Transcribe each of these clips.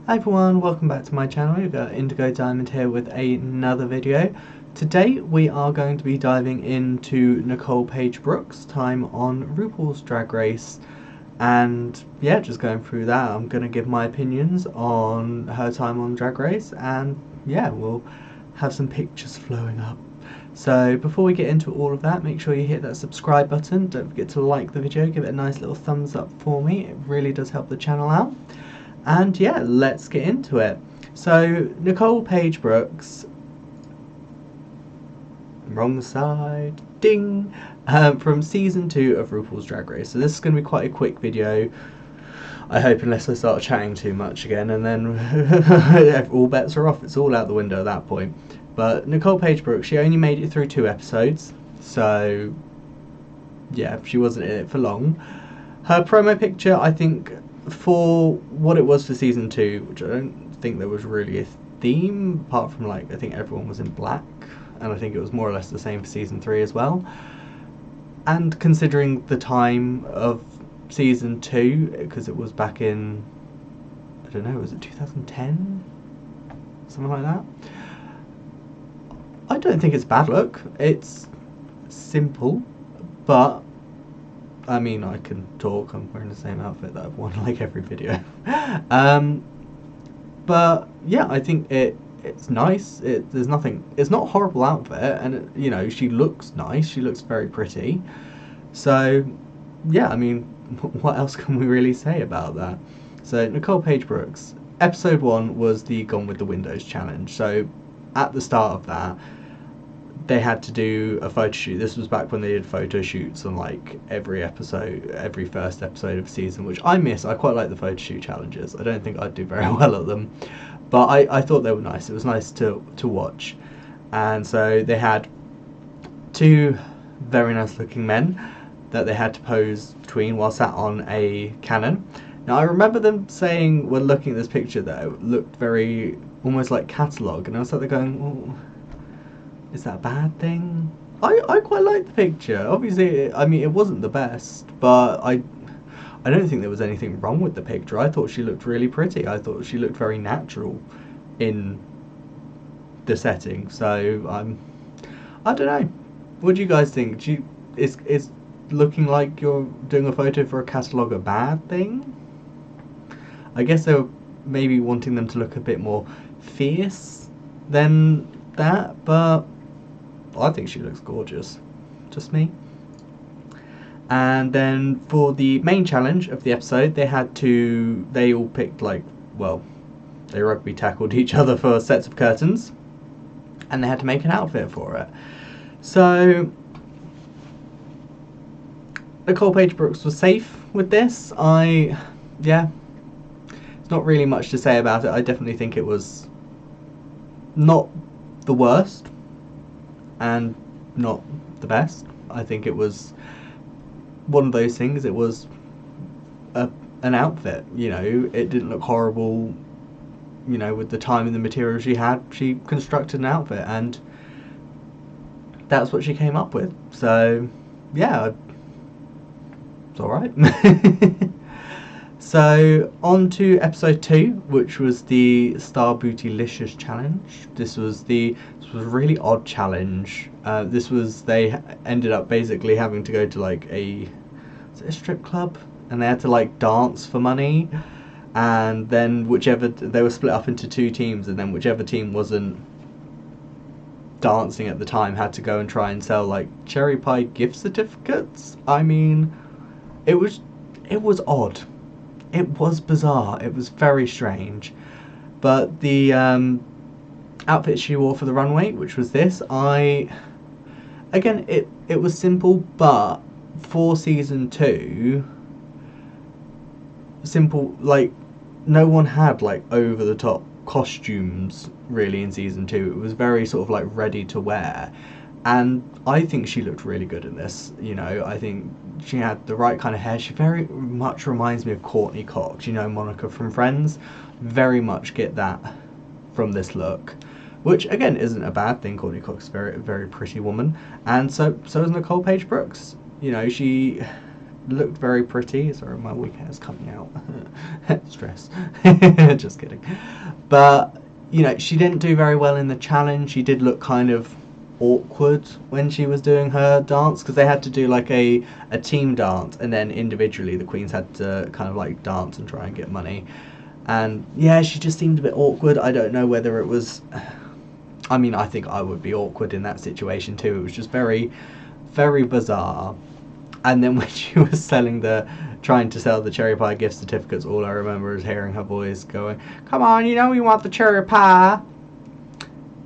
Hi everyone, welcome back to my channel. You've got Indigo Diamond here with another video. Today we are going to be diving into Nicole Paige Brook's time on Rupaul's Drag Race, and yeah, just going through that. I'm going to give my opinions on her time on Drag Race, and yeah, we'll have some pictures flowing up. So before we get into all of that, make sure you hit that subscribe button. Don't forget to like the video, give it a nice little thumbs up for me. It really does help the channel out. And yeah, let's get into it. So Nicole Paige Brook's wrong side, ding, from season 2 of RuPaul's Drag Race. So this is going to be quite a quick video, I hope, unless I start chatting too much again, and then all bets are off. It's all out the window at that point. But Nicole Paige Brook, she only made it through 2 episodes, so yeah, she wasn't in it for long. Her promo picture, I think, for what it was for season 2, which I don't think there was really a theme, apart from, like, I think everyone was in black, and I think it was more or less the same for season 3 as well. And considering the time of season 2, because it was back in, I don't know, was it 2010? Something like that. I don't think it's a bad look. It's simple, but I mean, I can talk. I'm wearing the same outfit that I've worn like every video. But yeah, I think it's nice. There's nothing. It's not a horrible outfit, and you know, she looks nice. She looks very pretty. So yeah, I mean, what else can we really say about that? So Nicole Paige Brook's episode 1 was the Gone with the Windows challenge. So at the start of that, they had to do a photo shoot. This was back when they did photo shoots on like every episode, every first episode of season, which I miss. I quite like the photo shoot challenges. I don't think I'd do very well at them, but I thought they were nice. It was nice to watch. And so they had 2 very nice looking men that they had to pose between while sat on a cannon. Now I remember them saying, when looking at this picture, that it looked very almost like catalogue, and I was sat there going, oh, is that a bad thing? I quite like the picture. Obviously, I mean, it wasn't the best, but I don't think there was anything wrong with the picture. I thought she looked really pretty. I thought she looked very natural in the setting. So I don't know. What do you guys think? Is looking like you're doing a photo for a catalogue a bad thing? I guess they were maybe wanting them to look a bit more fierce than that, but I think she looks gorgeous. Just me. And then for the main challenge of the episode, they all picked, like, well, they rugby tackled each other for sets of curtains, and they had to make an outfit for it. So Nicole Paige Brooks was safe with this. Yeah, it's not really much to say about it. I definitely think it was not the worst and not the best. I think it was one of those things. It was an outfit, you know. It didn't look horrible, you know, with the time and the material she had. She constructed an outfit, and that's what she came up with. So yeah, it's alright. So on to episode 2, which was the Star Bootylicious challenge. This was a really odd challenge. They ended up basically having to go to like a strip club, and they had to like dance for money, and then they were split up into 2 teams, and then whichever team wasn't dancing at the time had to go and try and sell like cherry pie gift certificates. I mean, it was odd. It was bizarre. It was very strange. But the outfit she wore for the runway, which was this, again, it was simple, but for season 2, simple, like, no one had like over the top costumes really in season 2. It was very sort of like ready to wear, and I think she looked really good in this. You know, I think she had the right kind of hair. She very much reminds me of Courtney Cox, you know, Monica from Friends. Very much get that from this look, which again isn't a bad thing. Courtney Cox is a very pretty woman, and so is Nicole Paige Brooks. You know, she looked very pretty. Sorry, my wig hair's coming out. Stress. Just kidding. But, you know, she didn't do very well in the challenge. She did look kind of awkward when she was doing her dance, because they had to do like a team dance, and then individually the queens had to kind of like dance and try and get money. And yeah, she just seemed a bit awkward. I don't know whether it was, I mean, I think I would be awkward in that situation too. It was just very, very bizarre. And then when she was trying to sell the cherry pie gift certificates, all I remember is hearing her voice going, "Come on, you know you want the cherry pie."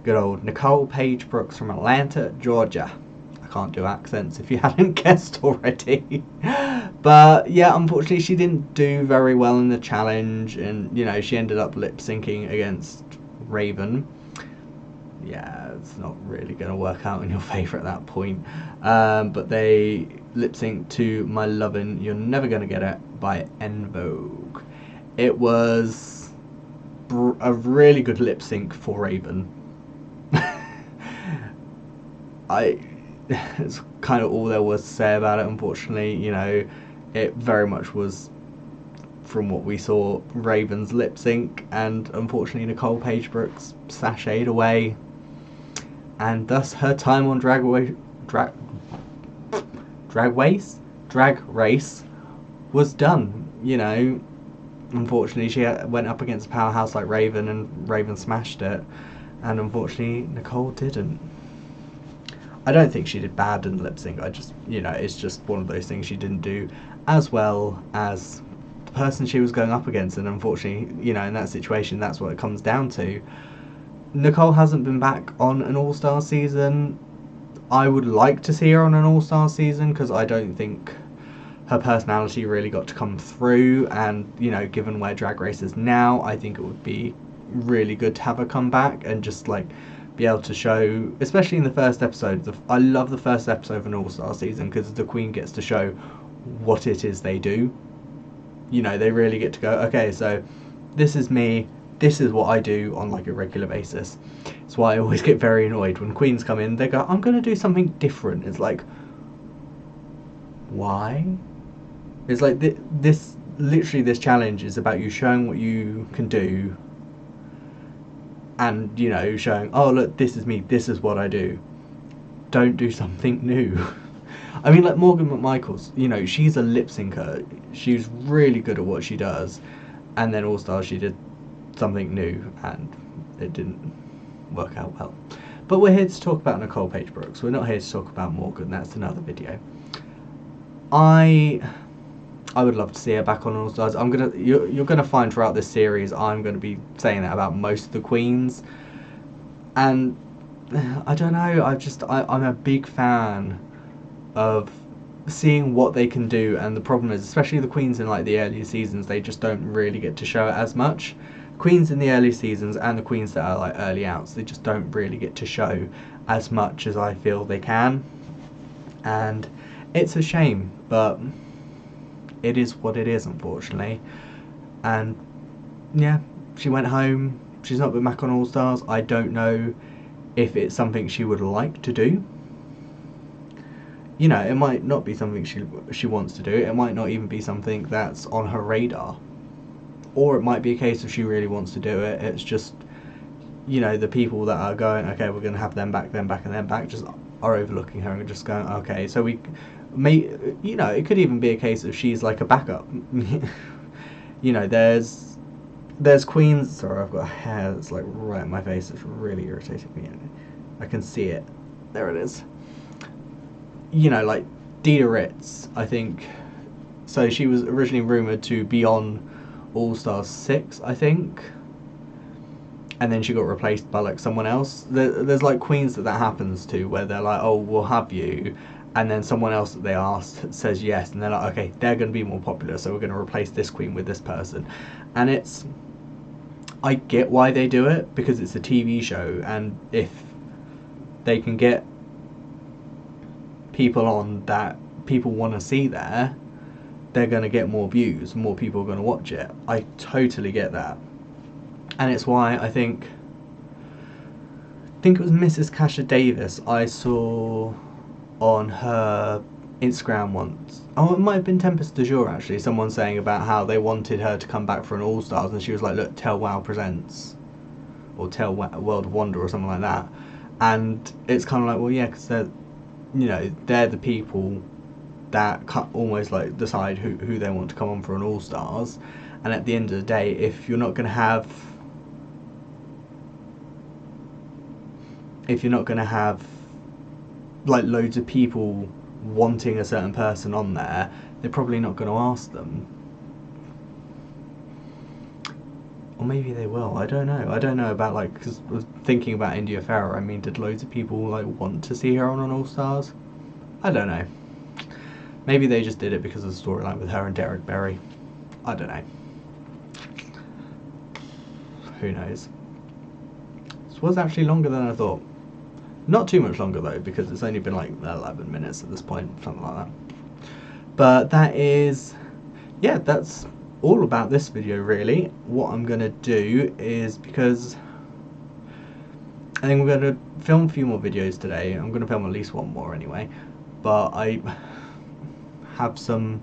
Good old Nicole Paige Brooks from Atlanta, Georgia. I can't do accents if you hadn't guessed already. But yeah, unfortunately she didn't do very well in the challenge, and you know, she ended up lip syncing against Raven. Yeah, it's not really going to work out in your favour at that point. But they lip synced to My Lovin' You're Never Gonna Get It by En Vogue. It was a really good lip sync for Raven. It's kind of all there was to say about it, unfortunately. You know, it very much was, from what we saw, Raven's lip sync, and unfortunately Nicole Paige Brooks sashayed away, and thus her time on Drag Race was done. You know, unfortunately she went up against a powerhouse like Raven, and Raven smashed it, and unfortunately Nicole didn't. I don't think she did bad in lip sync. I just, you know, it's just one of those things. She didn't do as well as the person she was going up against, and unfortunately, you know, in that situation, that's what it comes down to. Nicole hasn't been back on an All-Star season. I would like to see her on an All-Star season, because I don't think her personality really got to come through, and, you know, given where Drag Race is now, I think it would be really good to have her come back and just, like, be able to show, especially in the first episode. I love the first episode of an All-Star season, because the Queen gets to show what it is they do. You know, they really get to go, okay, so this is me, this is what I do on like a regular basis. That's why I always get very annoyed when queens come in, they go, I'm going to do something different. It's like, why? It's like literally this challenge is about you showing what you can do, and, you know, showing, oh look, this is me, this is what I do. Don't do something new. I mean, like Morgan McMichaels, you know, she's a lip syncer. She's really good at what she does. And then All Stars, she did something new, and it didn't work out well. But we're here to talk about Nicole Paige Brooks. We're not here to talk about Morgan. That's another video. I would love to see her back on All Stars. You're gonna find throughout this series I'm gonna be saying that about most of the queens, and I don't know. I'm a big fan of seeing what they can do, and the problem is, especially the queens in like the earlier seasons, they just don't really get to show it as much. Queens in the early seasons and the queens that are like early outs, they just don't really get to show as much as I feel they can, and it's a shame, but it is what it is, unfortunately. And yeah, she went home. She's not been back on All Stars. I don't know if it's something she would like to do. You know, it might not be something she wants to do. It might not even be something that's on her radar. Or it might be a case of she really wants to do it. It's just, you know, the people that are going, okay, we're going to have them back, them back, and them back, just are overlooking her and just going, okay, so we may, you know, it could even be a case of she's like a backup. You know, there's queens. Sorry, I've got a hair that's like right in my face. It's really irritating me. I can see it. There it is. You know, like Dita Ritz, I think. So she was originally rumoured to be on All Stars 6, I think. And then she got replaced by like someone else. There's like queens that happens to, where they're like, oh, we'll have you. And then someone else that they asked says yes. And they're like, okay, they're going to be more popular, so we're going to replace this queen with this person. And it's, I get why they do it, because it's a TV show. And if they can get people on that people want to see there, they're going to get more views, more people are going to watch it. I totally get that. And it's why I think it was Mrs. Kasha Davis I saw on her Instagram wants... Oh, it might have been Tempest du Jour, actually. Someone saying about how they wanted her to come back for an All-Stars, and she was like, look, tell WoW Presents, or tell World of Wonder, or something like that. And it's kind of like, well, yeah, because they're, you know, they're the people that almost like decide who they want to come on for an All-Stars. And at the end of the day, if you're not going to have... If you're not going to have like loads of people wanting a certain person on there, they're probably not going to ask them. Or maybe they will, I don't know. I don't know about, like, because I was thinking about India Ferrer. I mean, did loads of people like want to see her on an All-Stars? I don't know. Maybe they just did it because of the storyline with her and Derek Berry. I don't know. Who knows? This was actually longer than I thought. Not too much longer though, because it's only been like 11 minutes at this point, something like that. But that is, yeah, that's all about this video really. What I'm going to do is, because I think we're going to film a few more videos today. I'm going to film at least one more anyway. But I have some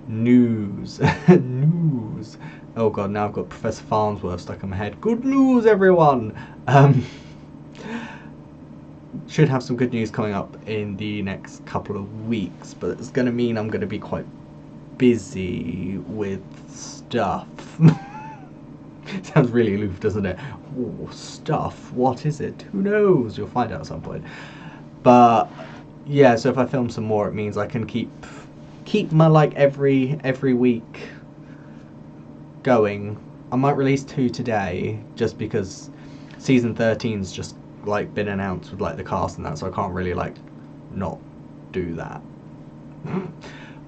news. News. Oh god, now I've got Professor Farnsworth stuck in my head. Good news, everyone! Should have some good news coming up in the next couple of weeks, but it's going to mean I'm going to be quite busy with stuff. Sounds really aloof, doesn't it? Oh, stuff. What is it? Who knows? You'll find out at some point. But yeah, so if I film some more, it means I can keep my like every week going. I might release 2 today, just because season 13's just like been announced with like the cast and that, so I can't really like not do that.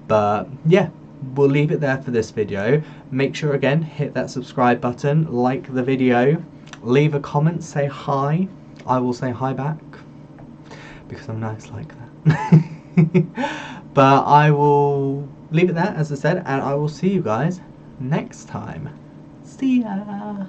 But yeah, we'll leave it there for this video. Make sure again, hit that subscribe button, like the video, leave a comment, say hi. I will say hi back because I'm nice like that. But I will leave it there, as I said, and I will see you guys next time. See ya.